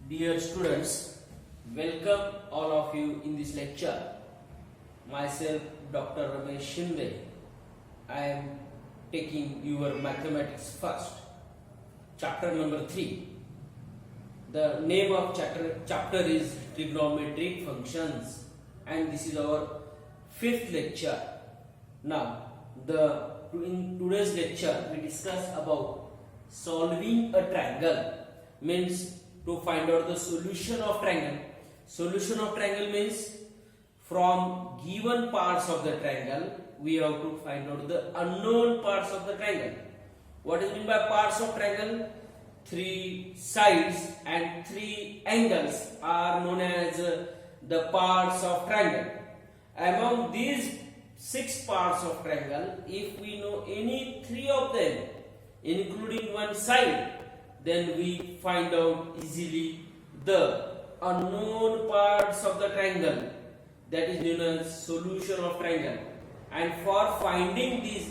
Dear students, welcome all of you in this lecture. Myself, Dr. Ramesh Shinde. I am taking your mathematics first. Chapter number 3. The name of chapter is trigonometric functions, and this is our 5th lecture. Now, in today's lecture we discuss about solving a triangle, means to find out the solution of triangle. Solution of triangle means from given parts of the triangle we have to find out the unknown parts of the triangle. What is meant by parts of triangle? 3 sides and 3 angles are known as the parts of triangle. Among these 6 parts of triangle, if we know any 3 of them, including one side, then we find out easily the unknown parts of the triangle. That is known as solution of triangle. And for finding these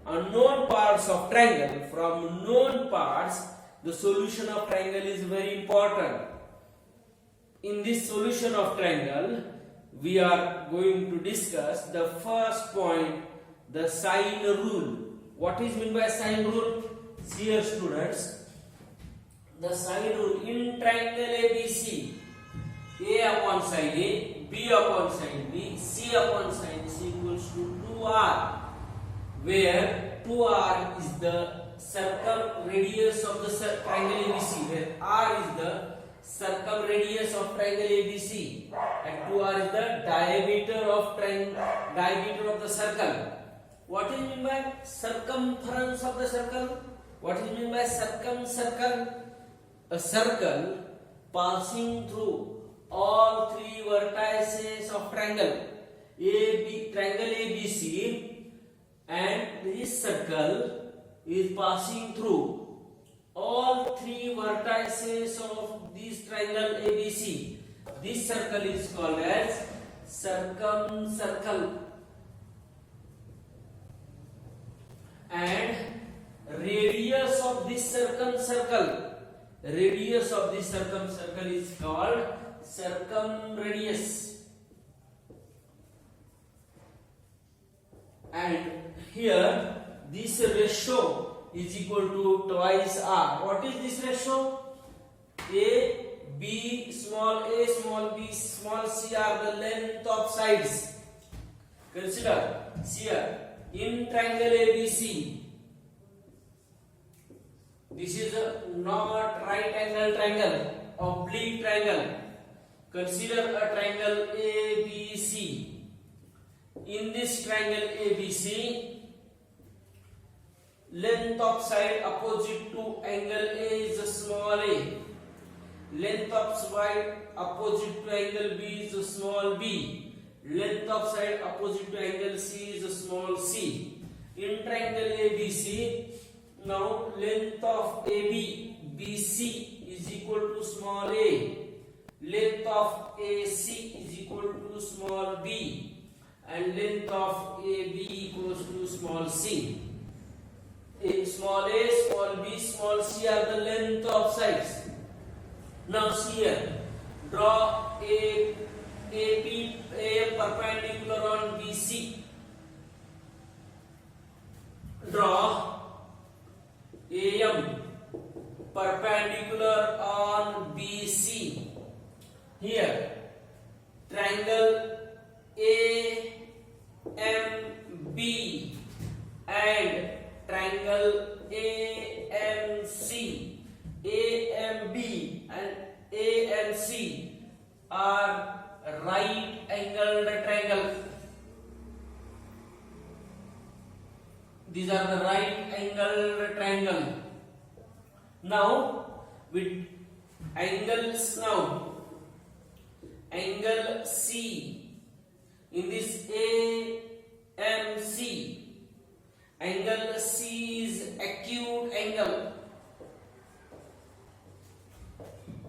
unknown parts of triangle from known parts, the solution of triangle is very important. In this solution of triangle, we are going to discuss the first point, the sine rule. What is meant by sine rule? Dear students, the sine rule in triangle ABC, A upon sine A, B upon sine B, C upon sine C equals to 2R, where 2R is the circumradius of the triangle ABC, where R is the circumradius of triangle ABC, and 2R is the diameter of the circle. What is meant by circumference of the circle? What is meant by circumcircle? A circle passing through all 3 vertices of triangle ABC, and this circle is passing through all 3 vertices of this triangle ABC. This circle is called as circumcircle, and radius of this circumcircle is called circumradius. And here this ratio is equal to twice R. What is this ratio? A, B, small b, small c are the length of sides. Consider here in triangle ABC. This is a not right angle triangle, oblique triangle. Consider a triangle ABC. In this triangle ABC, length of side opposite to angle A is small a. Length of side opposite to angle B is small b. Length of side opposite to angle C is small c. In triangle ABC, now length of AB BC is equal to small a. Length of AC is equal to small b, and length of AB equals to small c. Small a, small b, small c are the length of sides. Now see here, draw a perpendicular on BC. Draw AM perpendicular on BC. Here, triangle AMB and triangle AMC. AMB and AMC are right angled triangle. These are the right angled triangle. Now with angles, now angle C in this AMC, angle C is acute angle.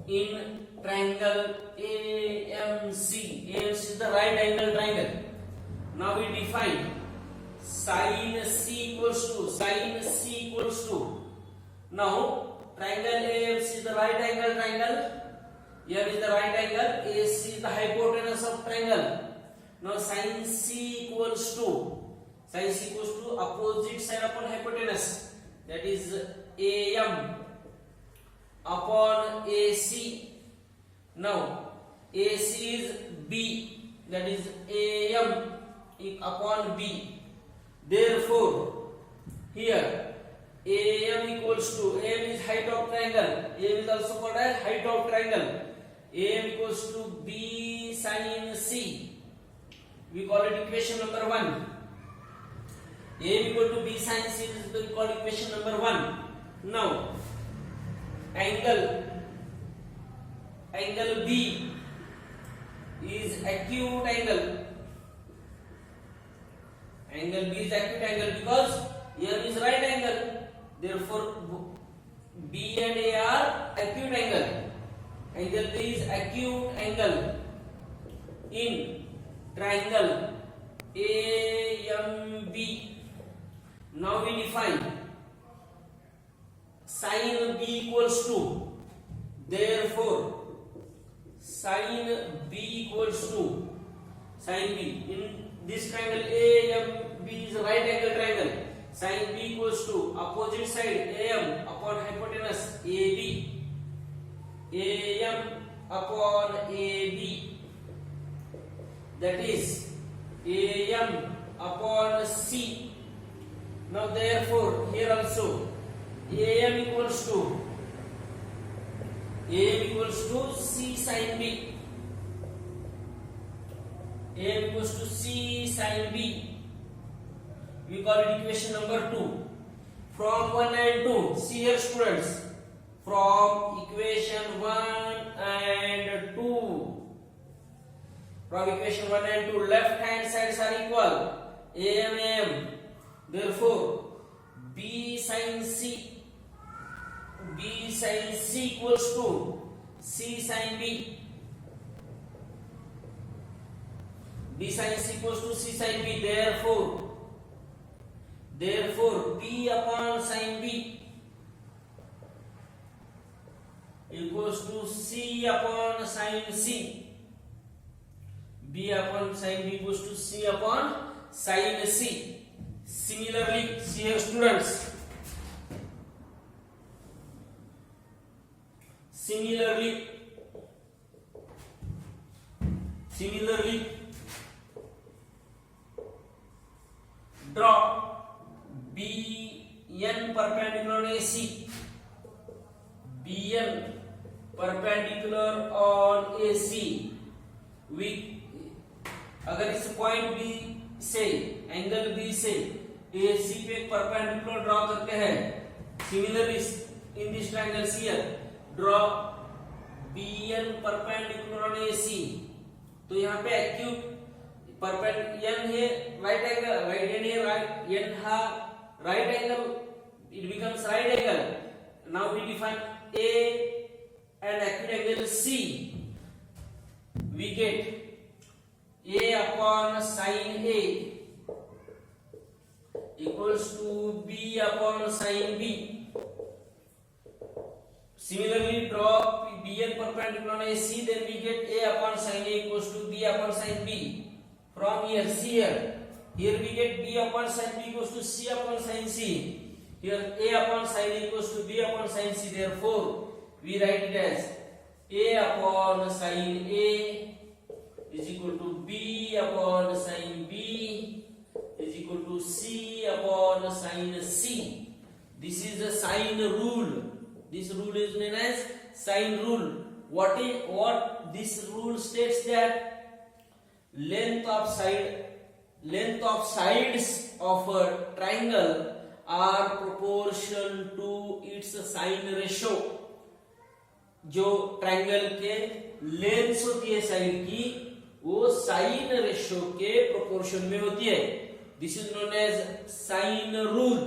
In triangle AMC is the right angle triangle. Now we define sine C equals to, now triangle AMC is the right angle triangle. Here is the right angle. AC is the hypotenuse of triangle. Now sin C equals to opposite side upon hypotenuse, that is AM upon AC. Now AC is B, that is AM upon B. Therefore here AM equals to, AM is height of triangle, AM is also called as height of triangle. AM equals to B sin C. We call it equation number 1. AM equal to B sin C is we call equation number 1. Now angle B is acute angle. Angle B is acute angle because here is right angle. Therefore B and A are acute angle. Angle B is acute angle in triangle AMB. Now we define sin B equals to, therefore sin B equals to, sin B in this triangle AMB is right angle triangle. Sin B equals to opposite side AM upon hypotenuse AB, AM upon AB, that is AM upon C. Now therefore here also AM equals to C sin B. AM equals to C sin B. We call it equation number 2. From 1 and 2, see here students, from equation 1 and 2, from equation 1 and 2, left hand sides are equal, AM. Therefore B sin C equals to C sin B. B sin C equals to C sin B. Therefore B upon sin B equals to C upon sin C. B upon sin B equals to C upon sin C. Similarly, see here students. Similarly, draw BN perpendicular on AC. BN perpendicular on AC. We अगर इस point B से angle B से AC पे perpendicular draw करते हैं. Similarly in this triangle here draw BN perpendicular on AC. तो यहाँ पे एक्यूट परपेंडिकुलर है राइट एंगल, राइट एंड है राइट एंड हा right angle, it becomes right angle. Now we define A and acute angle C. We get A upon sin A equals to B upon sin B. Similarly, draw BN perpendicular on AC, then we get A upon sin A equals to B upon sin B. From here, see here we get B upon sin B equals to C upon sin C. Here A upon sin A equals to B upon sin C. Therefore, we write it as A upon sin A is equal to B upon sin B is equal to C upon sin C. This is the sine rule. This rule is known as sine rule. What this rule states that length of sides of a triangle are proportional to its sine ratio. जो triangle के length होती है side की, वो sine ratio के proportion में होती है. This is known as sine rule.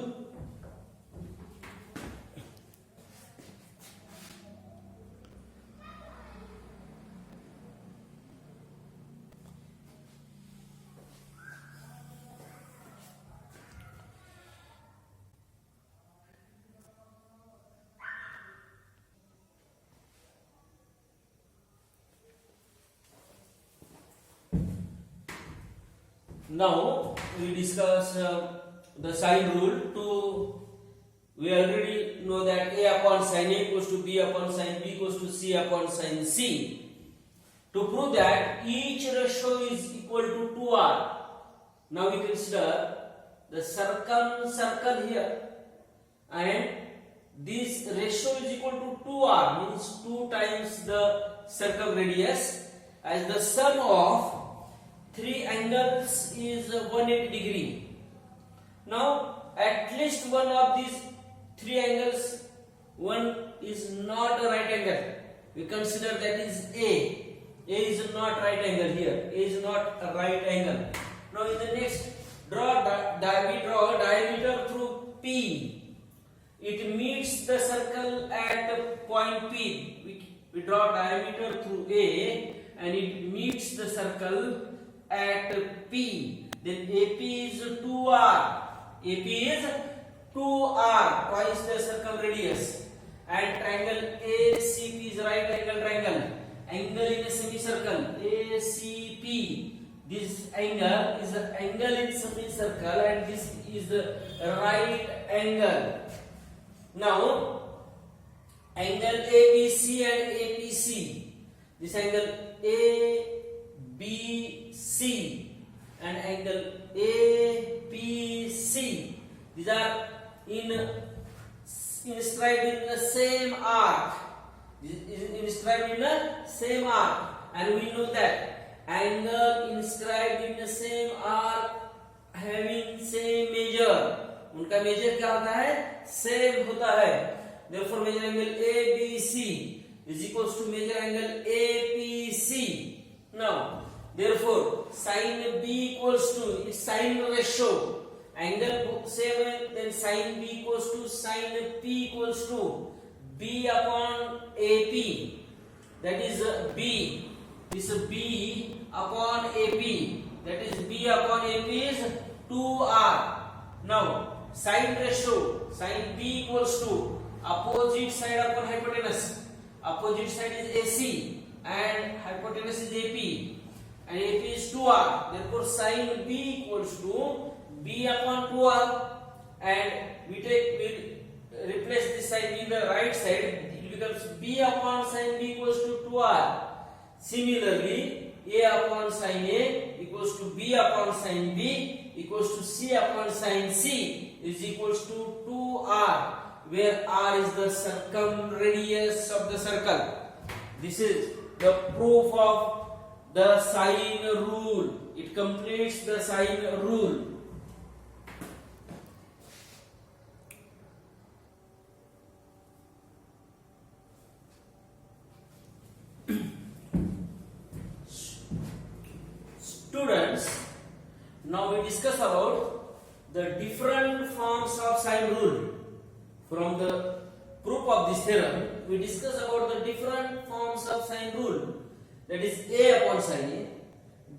Now we discuss the sine rule. We already know that a upon sine a equals to b upon sine b equals to c upon sine c. To prove that each ratio is equal to 2r, now we consider the circle here, and this ratio is equal to 2r, means 2 times the circle radius, as the sum of 3 angles is 180 degree. Now at least one of these 3 angles, one is not a right angle. We consider that is A. A is not right angle here. A is not a right angle. Now in the next, we draw a diameter through P. It meets the circle at point P. We draw diameter through A and it meets the circle at P. Then AP is 2R. AP is 2R, twice the circumradius, and triangle ACP is right angle triangle. Angle in a semicircle, ACP. This angle is an angle in semicircle, and this is the right angle. Now, angle ABC and APC. This angle ABC and angle APC. These are inscribed in the same arc. And we know that angle inscribed in the same arc having same measure. उनका major क्या होता है? Same होता है. Therefore, measure angle ABC is equals to measure angle APC. Now, therefore, sine B equals to its sine ratio. Angle same, then sine B equals to sine P equals to B upon AP. That is B. This B upon AP. That is B upon AP is 2R. Now, sine ratio, sine B equals to opposite side upon hypotenuse. Opposite side is AC and hypotenuse is AP. And AP is 2R. Therefore, sine B equals to B upon 2R, and we replace this side in the right side. It becomes B upon sine B equals to 2R. Similarly, A upon sine A equals to B upon sine B equals to C upon sine C is equals to 2R, where R is the circumradius of the circle. This is the proof of the sine rule. It completes the sine rule. Students, now we discuss about the different forms of sine rule. From the proof of this theorem, we discuss about the different forms of sine rule. That is A upon sine A,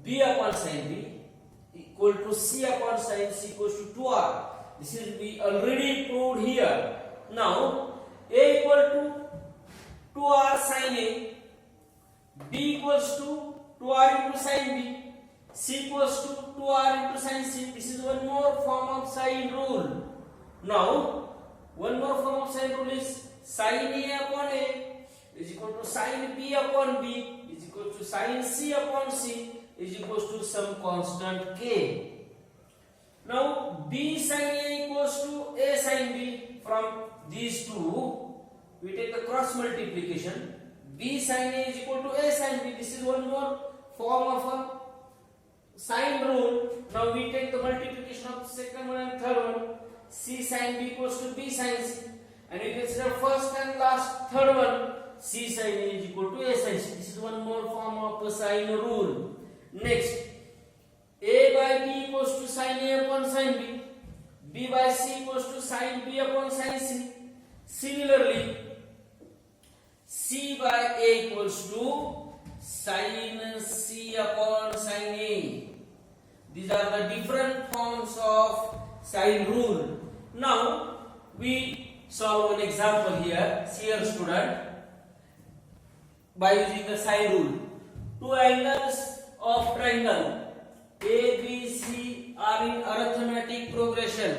B upon sine B equal to C upon sine C equals to 2R. This is we already proved here. Now A equal to 2R sine A, B equals to 2R into sine B, C equals to 2R into sine C. This is one more form of sine rule. Now, one more form of sine rule is sine A upon A is equal to sine B upon B is equal to sine C upon C is equal to some constant K. Now, B sine A equals to A sine B. From these two, we take the cross multiplication. B sine A is equal to A sine B. This is one more form of a sine rule. Now we take the multiplication of second one and third one. C sine B equals to B sine C, and we consider first and last third one. C sine A is equal to A sine C. This is one more form of a sine rule. Next, A by B equals to sine A upon sine B. B by C equals to sine B upon sine C. Similarly, C by A equals to sine C upon sine A. These are the different forms of sine rule. Now we solve an example here. Here, student, by using the sine rule. Two angles of triangle ABC are in arithmetic progression.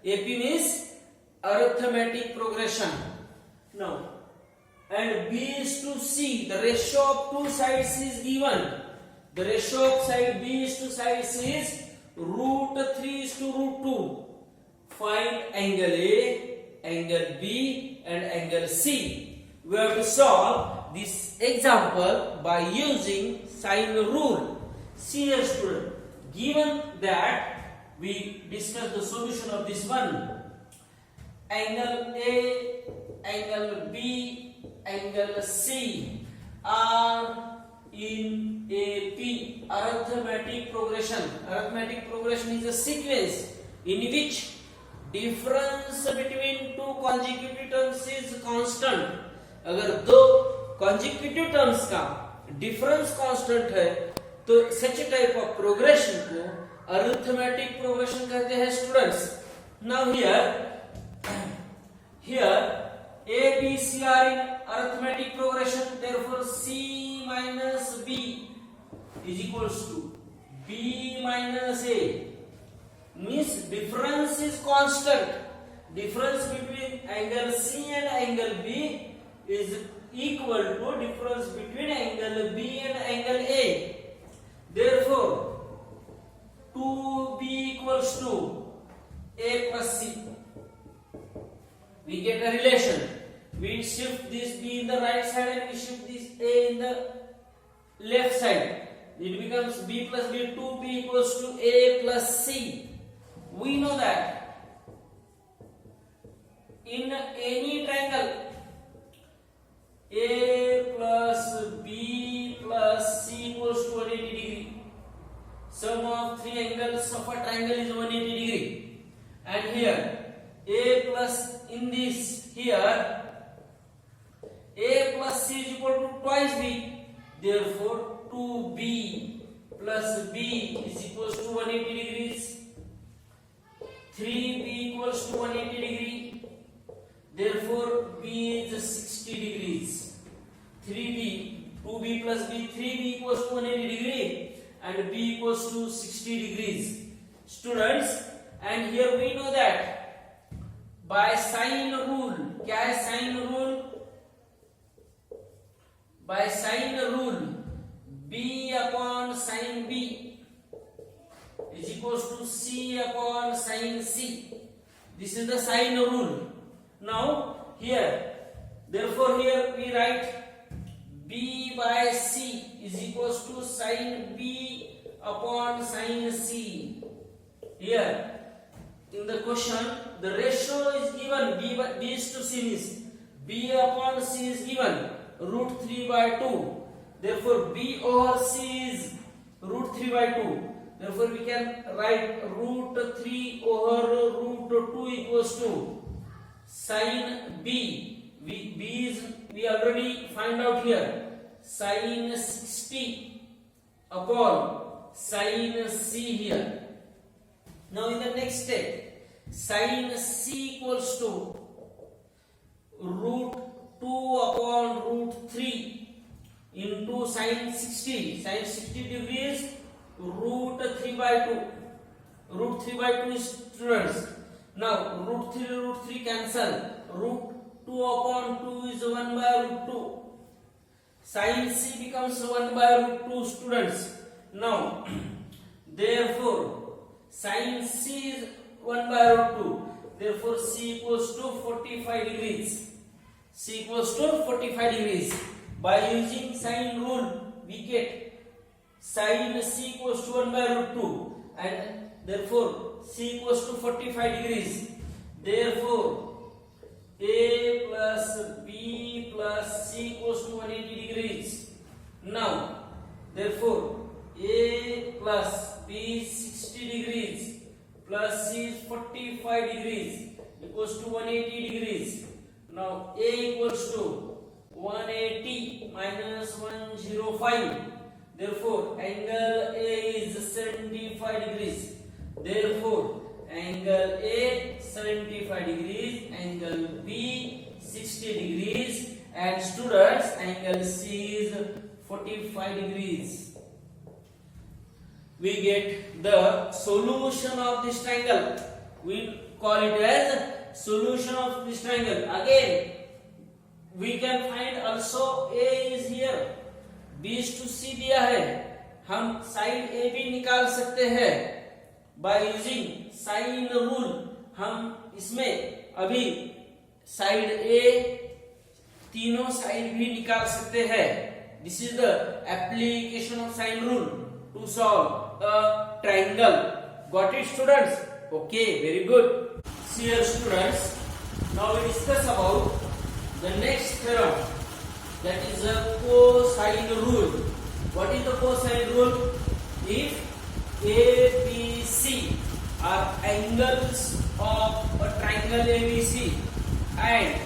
AP means arithmetic progression. Now, and B is to C. The ratio of two sides is given. The ratio of side B is to sides is root 3 is to root 2. Find angle A, angle B, and angle C. We have to solve this example by using sine rule. See here, student. Given that we discuss the solution of this one, angle A, angle B, angle C are in AP, arithmetic progression. Arithmetic progression is a sequence in which difference between two consecutive terms is constant. अगर दो consecutive terms का difference constant है तो such a type of progression को arithmetic progression कहते हैं students. Now here A, B, C are in arithmetic progression. Therefore, C minus B is equals to B minus A. Means difference is constant. Difference between angle C and angle B is equal to difference between angle B and angle A. Therefore, 2B equals to A plus C. We get a relation. We shift this B in the right side and we shift this A in the left side. It becomes B plus B, 2B equals to A plus C. We know that in any triangle A plus B plus C equals to 180 degree. Sum of three angles of a triangle is 180 degree. And here A plus in this here A plus C is equal to twice B. Therefore 2B plus B is equals to 180 degrees. 3B equals to 180 degree. Therefore B is 60 degrees. 2B plus B, 3B equals to 180 degree and B equals to 60 degrees. Students, and here we know that by sine rule, क्या है sine rule? By sine rule, B upon sine B is equals to C upon sine C. This is the sine rule. Now here, therefore here we write B by C is equals to sine B upon sine C. Here in the question the ratio is given B is to C means B upon C is given root 3 by 2. Therefore B over C is root 3 by 2. Therefore we can write root 3 over root 2 equals to sine B. We already find out here sine 60 upon sine C here. Now in the next step, sine C equals to root 2 upon root 3 into sine 60. Sine 60 degrees root 3 by 2. Root 3 by 2 is students. Now root 3 cancel. Root 2 upon 2 is 1 by root 2. Sine C becomes 1 by root 2 students. Now therefore sine C is 1 by root 2. Therefore C equals to 45 degrees. C equals to 45 degrees. By using sine rule we get sine C equals to 1 by root 2 and therefore C equals to 45 degrees. Therefore A plus B plus C equals to 180 degrees. Now therefore A plus B is 60 degrees plus C is 45 degrees equals to 180 degrees. Now A equals to 180 minus 105. Therefore angle A is 75 degrees. Therefore angle A 75 degrees, angle B 60 degrees, and students angle C is 45 degrees. we get the solution of this triangle. We call it as solution of this triangle. Again, we can find also A is here. B is to C दिया है, हम side A भी निकाल सकते हैं by using sine rule. हम इसमें अभी साइड A तीनों साइड भी निकाल सकते हैं. This is the application of sine rule to solve a triangle. Got it, students? Okay, very good. See here, students. Now we discuss about the next theorem, that is the cosine rule. What is the cosine rule? If A, B, C are angles of a triangle ABC and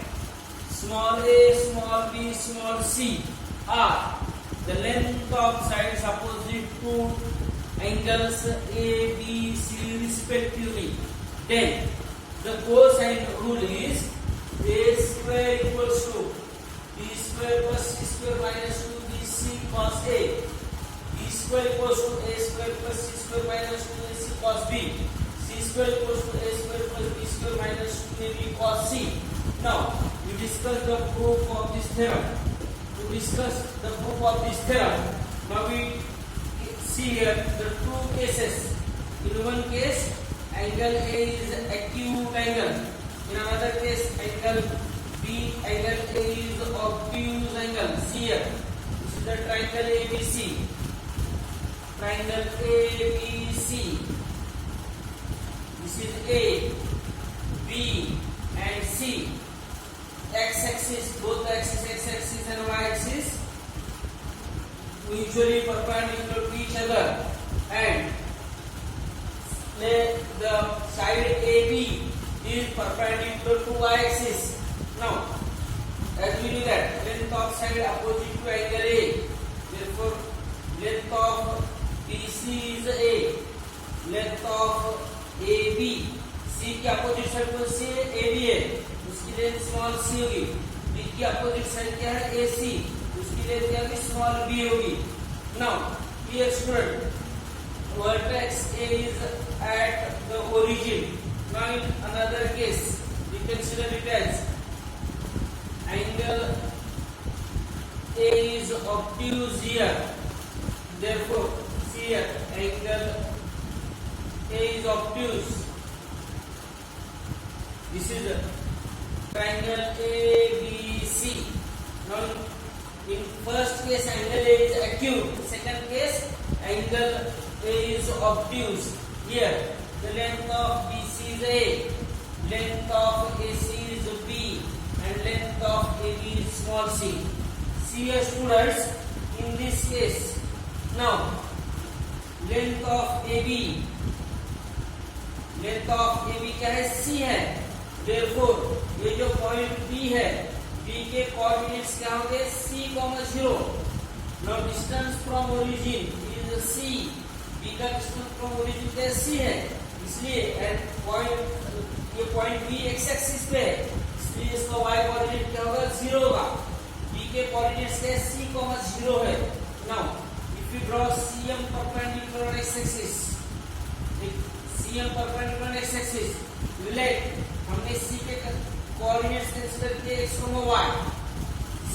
small a, small b, small c are the length of sides opposite to angles A, B, C respectively, then the cosine rule is A square equals to B square plus C square minus 2BC cos A. B square equals to A square plus C square minus 2AC cos B. C square equals to A square plus B square minus 2AB cos C. Now, we discuss the proof of this theorem. To discuss the proof of this theorem, now we see here the two cases. In one case, angle A is acute angle. In another case, angle B, angle A is obtuse angle. See here, this is the triangle ABC. Triangle ABC. This is A, B, and C. X-axis, both the axis, x-axis and y-axis, usually perpendicular to each other, and the side AB is perpendicular to y-axis. Now, as we know that length of side opposite to angle A, therefore length of BC is A, length of AB, C के opposite side पर C AB है, उसकी length small c होगी. B की opposite side क्या है AC, उसकी length क्या होगी स्मॉल b होगी. Now here student, vertex A is at the origin. Now in another case, we consider it as angle A is obtuse here. Therefore, see here, angle A is obtuse. This is a triangle ABC. Now, in first case, angle A is acute. Second case, angle A is obtuse. Here, the length of BC is A, length of AC is B, and length of AB is small c. See here, students, in this case, now, length of AB क्या है C है. Therefore, ये जो point B है, B के coordinates क्या होंगे C, 0. Now distance from origin is C. B का distance from origin क्या है C है, इसलिए ये पॉइंट B x एक्सिस पे है, इसलिए इसका y कोऑर्डिनेट क्या होगा 0 होगा. B के कोऑर्डिनेट्स क्या है C, 0 है. Now if you draw CM perpendicular on x axis, CM perpendicular on x axis, relate हमने C के कोऑर्डिनेट्स कंसीडर किए x, y.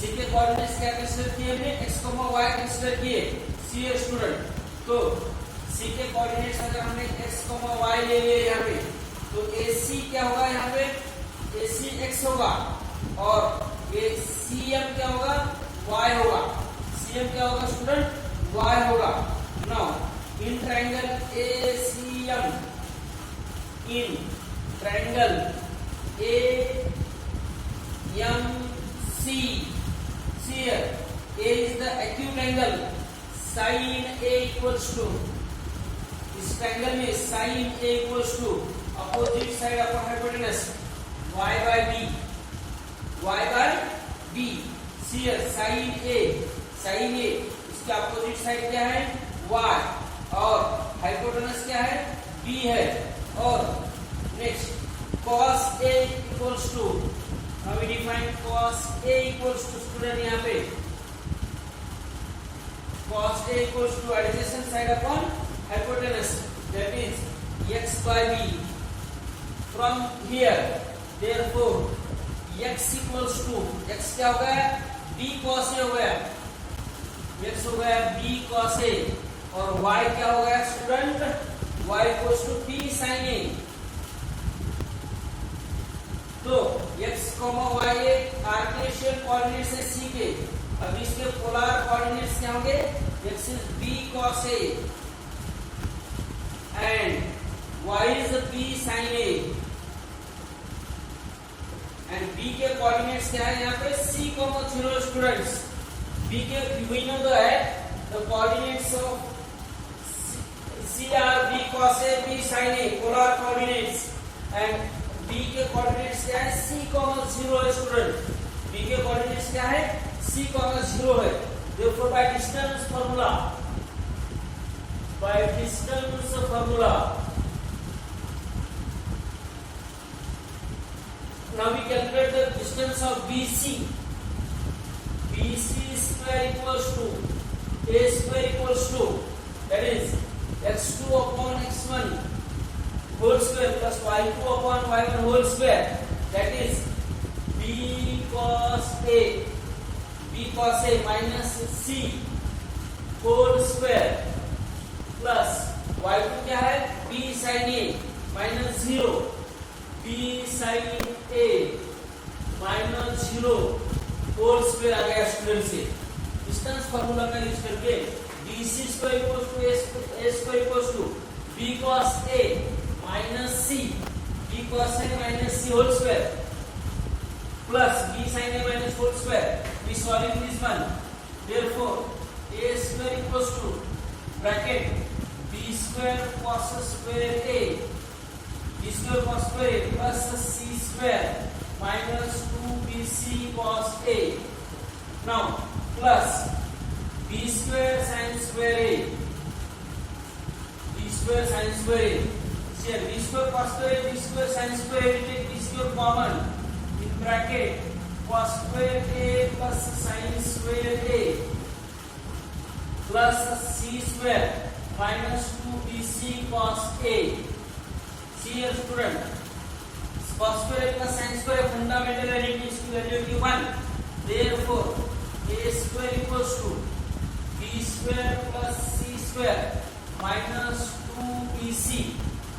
C के कोऑर्डिनेट्स क्या कंसीडर किए हमने x, y कंसीडर किए. C स्टूडेंट, तो C के कोऑर्डिनेट्स अगर हमने x, y ले लिए यहाँ पे, तो AC क्या होगा यहाँ पे AC x होगा, और ये CM क्या होगा y होगा. CM क्या होगा स्टूडेंट y होगा. Now in triangle ACM, in triangle AMC, see here, A is the acute angle, sin A equals to, इस triangle में sin A equals to opposite side of hypotenuse y by b, see here, sin A इसके opposite side क्या है y, और hypotenuse क्या है b है. और next cos A equals to, now we define cos A equals to, student यहाँ पे cos A equals to adjacent side upon hypotenuse, that is x by b from here. Therefore x equals to x क्या हो गया b cos a हो गया, x हो गया b cos a और y क्या हो गया student, y equals to b sin a. तो x, y एक कार्टेशियन कोऑर्डिनेट्स है c के, अब इसके पोलर कोऑर्डिनेट्स क्या होंगे, x is b cos a and y is b sin a and b के कोऑर्डिनेट्स क्या है यहाँ पे c, 0 स्टूडेंट्स. b के we know the coordinates of c are b cos a, b sin a, polar coordinates, and b के coordinates क्या है c, 0 है स्टूडेंट. b के कोऑर्डिनेट्स क्या है c, 0 है. Therefore by distance formula now we calculate the distance of BC. BC square equals to a square equals to, that is x2 upon x1 whole square plus y2 upon y1 whole square, that is b cos a minus c whole square plus y2 क्या है b sin a minus 0 b sin a minus 0 whole square आ गया student से. Distance formula का use करके bc square equals to a square equals to b cos a minus c whole square plus b sin a minus whole square. We solving this one. Therefore a square equals to bracket b square cos square a plus c square minus 2bc cos a. Now plus b square sin square a. Here b square cos square a, b square sin square a, we take b square common in bracket cos square a plus sin square a plus c square minus 2bc cos a. See here student, cos square a plus sin square a fundamental additive इसकी value की 1. Therefore a square equals to b square plus c square minus 2bc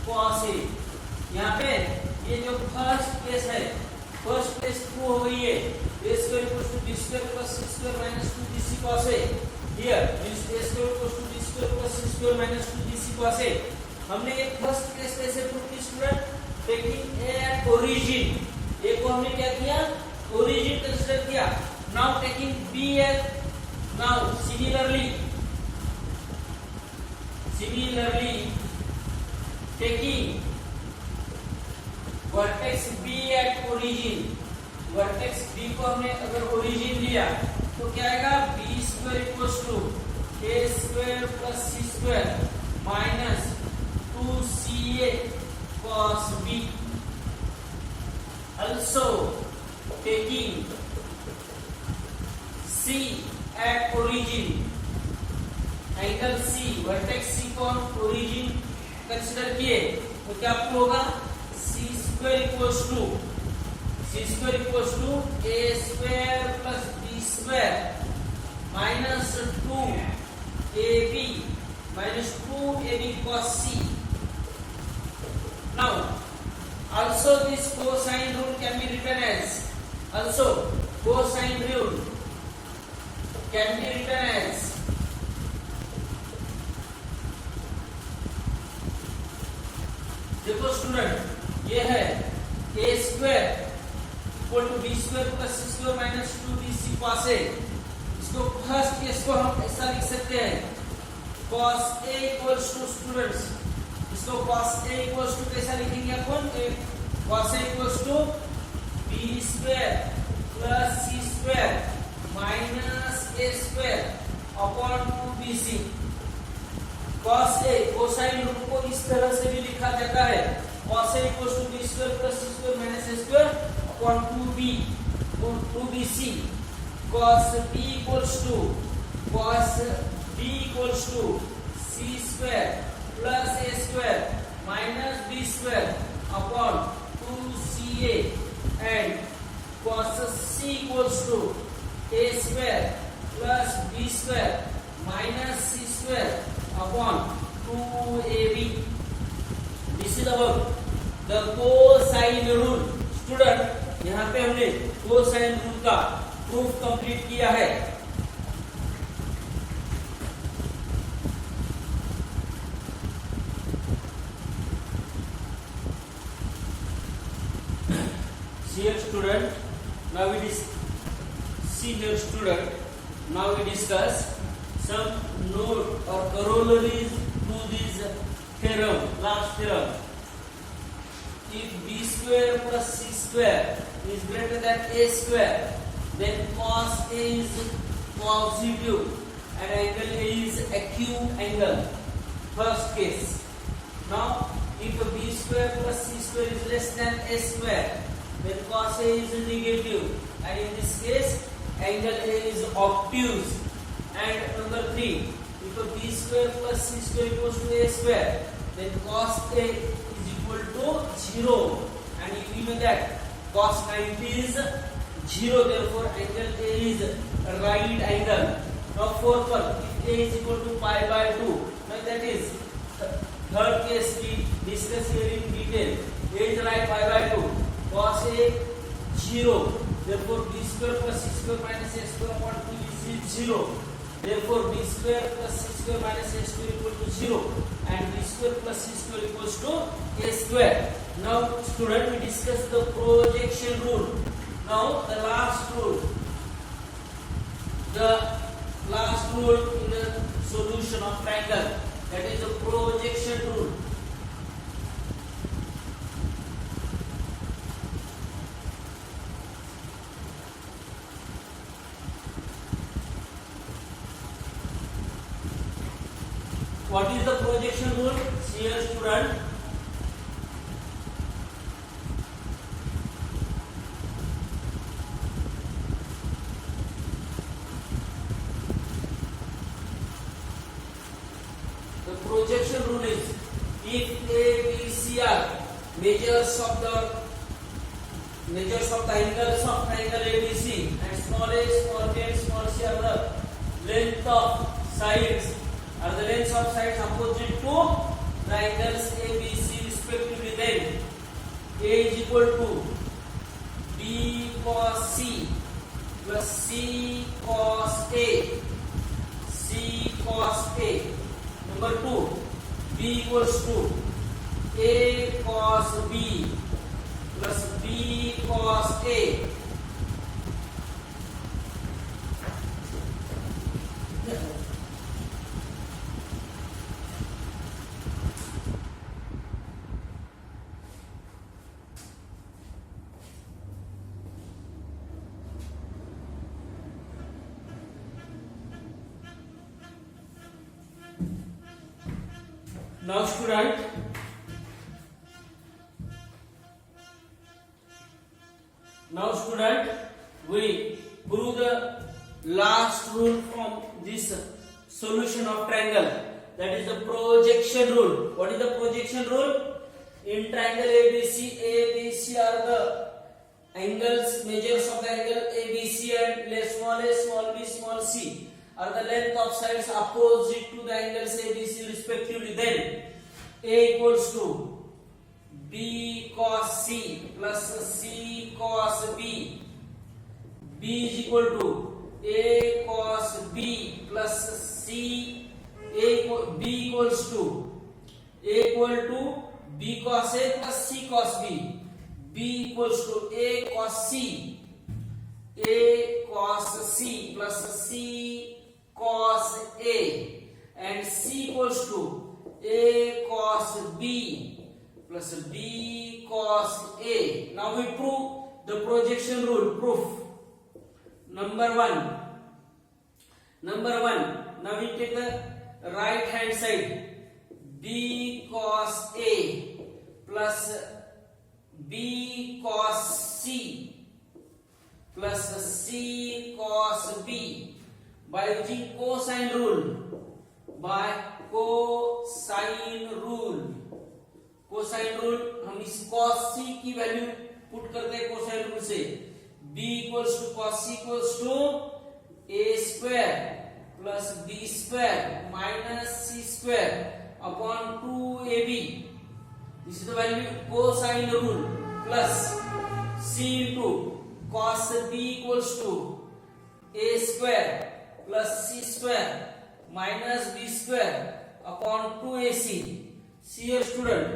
cos a. यहाँ पे ये जो first case है, first case true हो गई है. a square equals to b square plus c square minus 2bc cos a. Here this a square equals to b square plus c square minus 2bc cos a. हमने एक first case कैसे prove की student, taking a at origin. a को हमने क्या किया, origin consider किया. Now taking b at, now similarly taking vertex b at origin. Vertex b को हमने अगर ओरिजिन लिया तो क्या आएगा, b square equals to a square plus c square minus 2ca cos b. Also taking c at origin, angle c, vertex c को हम origin consider किए तो क्या आपको होगा, c square equals to a square plus b square minus 2ab cos c. Now also this cosine rule can be written as, देखो student ये है a square equal to b square plus c square minus 2bc cos a. इसको first case को हम ऐसा लिख सकते हैं, cos a equals to students, इसको cos a इक्वल्स टू कैसा लिखेंगे अपन, cos a equals to b square plus c square minus a square upon 2bc. cos a cosine rule को इस तरह से भी लिखा जाता है, cos a equals to b square plus c square minus a square upon 2bc. cos b equals to c स्क्वायर plus a square minus b square upon 2ca and cos c equals to a square plus b square minus c square upon 2ab. This is about the cosine rule. Student यहाँ पे हमने cosine rule का proof complete किया है. Here student, now we discuss some note or corollaries to this theorem, last theorem. If b square plus c square is greater than a square, then cos a is positive and angle A is acute angle. First case. Now, if b square plus c square is less than a square, then cos A is negative, and in this case, angle A is obtuse. And number 3, if b square plus c square equals to a square, then cos A is equal to 0, and you know that cos 90 is 0, therefore angle A is right angle. Now fourth one, if A is equal to pi by 2, now that is third case we discuss here in detail. A is right pi by 2, cos A 0, therefore b square plus c square minus a square upon 2 is 0. Therefore b square plus c square minus a square equal to 0, and b square plus c square equals to a square. Now student, we discuss the projection rule. Now the last rule in the solution of triangle, that is the projection rule. What is the projection rule? See here student. The projection rule is, if A, B, C are measures of the angles of triangle ABC, and small a, small b, and small c are the length of sides, are the lengths of sides opposite to triangles ABC respectively, then A is equal to B cos C plus C cos A, C cos A. Number 2, B equals to A cos B plus B cos A. Now student, we prove the last rule from this solution of triangle, that is the projection rule. What is the projection rule? In triangle ABC are the angles, measures of the angle ABC, and small a, small b, small c are the length of sides opposite to the angles ABC respectively. Then A equals to B cos C plus C cos B. B is equal to A cos B plus C. B equals to A equal to B cos A plus C cos B. B equals to A cos C. A cos C plus C cos A, and C equals to A cos B plus B cos A. Now we prove the projection rule. Proof number 1. Now we take the right hand side, B cos A plus B cos C plus C cos B. By using cosine rule, by cosine rule. Cosine rule हम इस cos c की value put करते हैं cosine rule से। b equals to cos c equals to a square plus b square minus c square upon 2ab। This is the value cosine rule plus c into cos b equals to a square plus c square minus b square upon 2ac। See here student,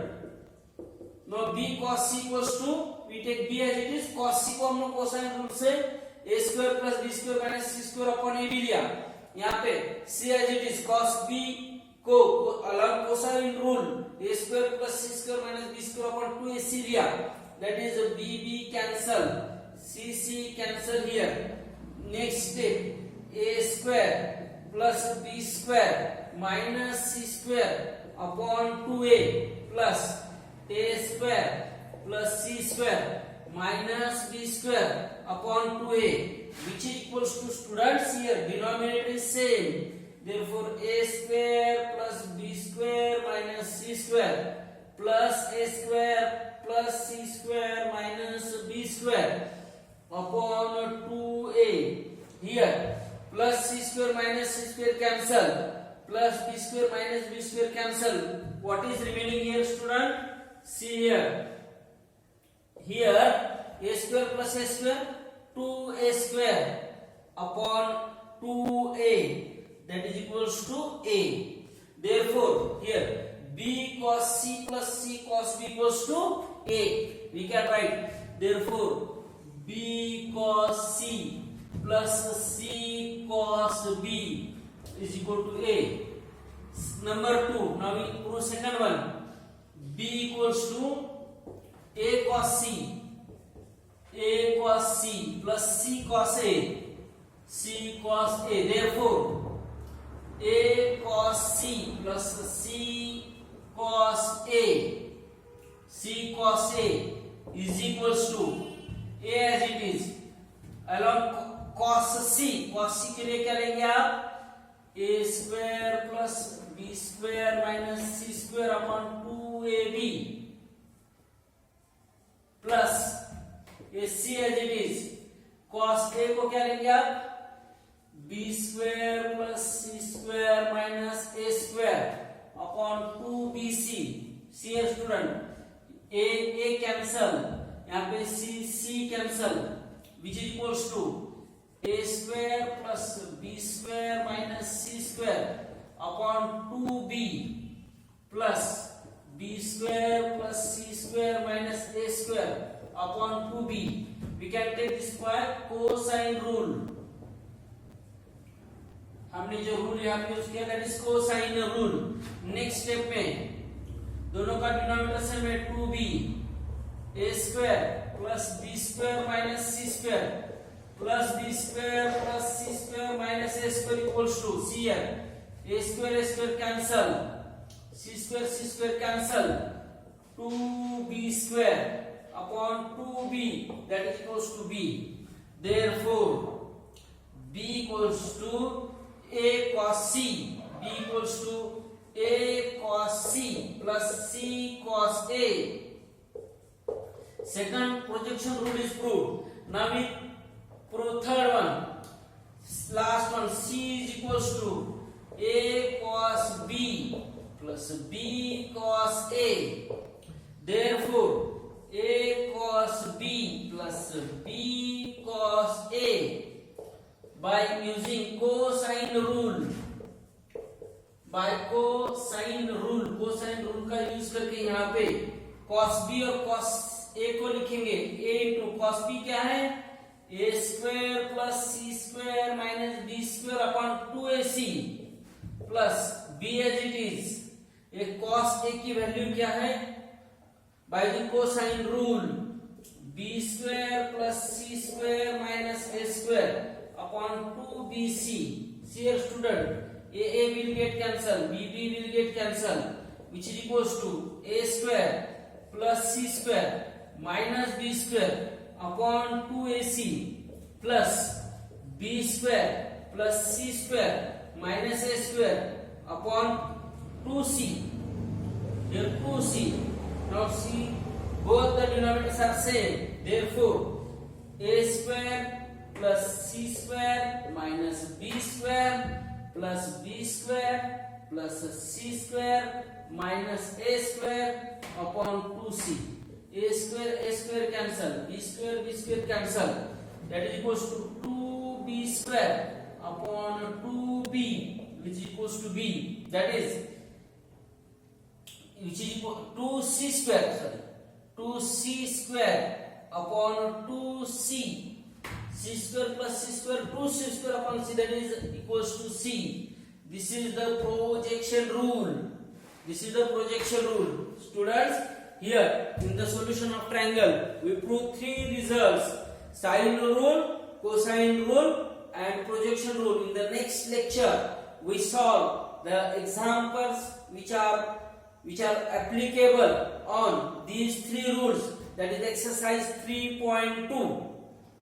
now b cos c equals to, we take b as it is, cos c को हम लोग cosine rule से a square plus b square minus c square upon ab लिया। यहाँ पे c as it is, cos b को अलग cosine rule a square plus c square minus b square upon 2ac लिया। That is b cancel, c cancel here. Next step, a square plus b square minus c square upon 2a plus a square plus c square minus b square upon 2a, which is equals to, students, here denominator is same, therefore a square plus b square minus c square plus a square plus c square minus b square upon 2a. Here plus c square minus c square cancel, plus b square minus b square cancel. What is remaining here, student? See here. Here a square plus a square 2a square upon 2a, that is equals to a. Therefore here b cos c plus c cos b equals to a. We can write therefore b cos c plus c cos b is equal to a. Number 2, now we prove second one. b equals to a cos c plus c cos a, c cos a. Therefore a cos c plus c cos a, c cos a is equals to a as it is along cos c के लिए क्या लेंगे आप? a square plus b square minus c square upon 2ab plus a c as it is cos a को क्या लेंगे आप? b square plus c square minus a square upon 2bc. see here student, a cancel, यहाँ पे c cancel, which is equals to a square plus b square minus c square upon 2b plus b square plus c square minus a square upon 2b. We can take this by cosine rule. हमने जो rule यहाँ पे use किया that is cosine rule. Next step में दोनों का denominator से मैं 2b a square plus b square minus c square plus b square plus c square minus a square equals to c है a square cancel, c square cancel, 2b square upon 2b that is equals to b. Therefore b equals to a cos c, b equals to a cos c plus c cos a. Second projection rule is proved. Now we prove third one, last one. C is equals to a cos b plus b cos a. Therefore a cos b plus b cos a by using cosine rule, cosine rule का use करके यहाँ पे cos b और cos a को लिखेंगे. a into cos b क्या है? a square plus c square minus b square upon 2ac plus b as it is. एक cos a की वैल्यू क्या है? By the cosine rule b square plus c square minus a square upon 2bc. See here student, a will get cancel, b will get cancel, which is equals to a square plus c square minus b square upon 2ac plus b square plus c square minus a square upon 2c. Here 2c. Now see, both the denominators are same. Therefore, a square plus c square minus b square plus b square plus c square minus a square upon 2c. A square cancel, b square cancel. That is equals to 2b square upon 2b, which is equals to b. That is which is equal 2c square. Sorry, 2c square upon 2c. C square plus c square, 2c square upon c, that is equals to c. This is the projection rule. This is the projection rule. Students, here in the solution of triangle, we prove three results: sine rule, cosine rule, and projection rule. In the next lecture, we solve the examples which are applicable on these three rules. That is exercise 3.2.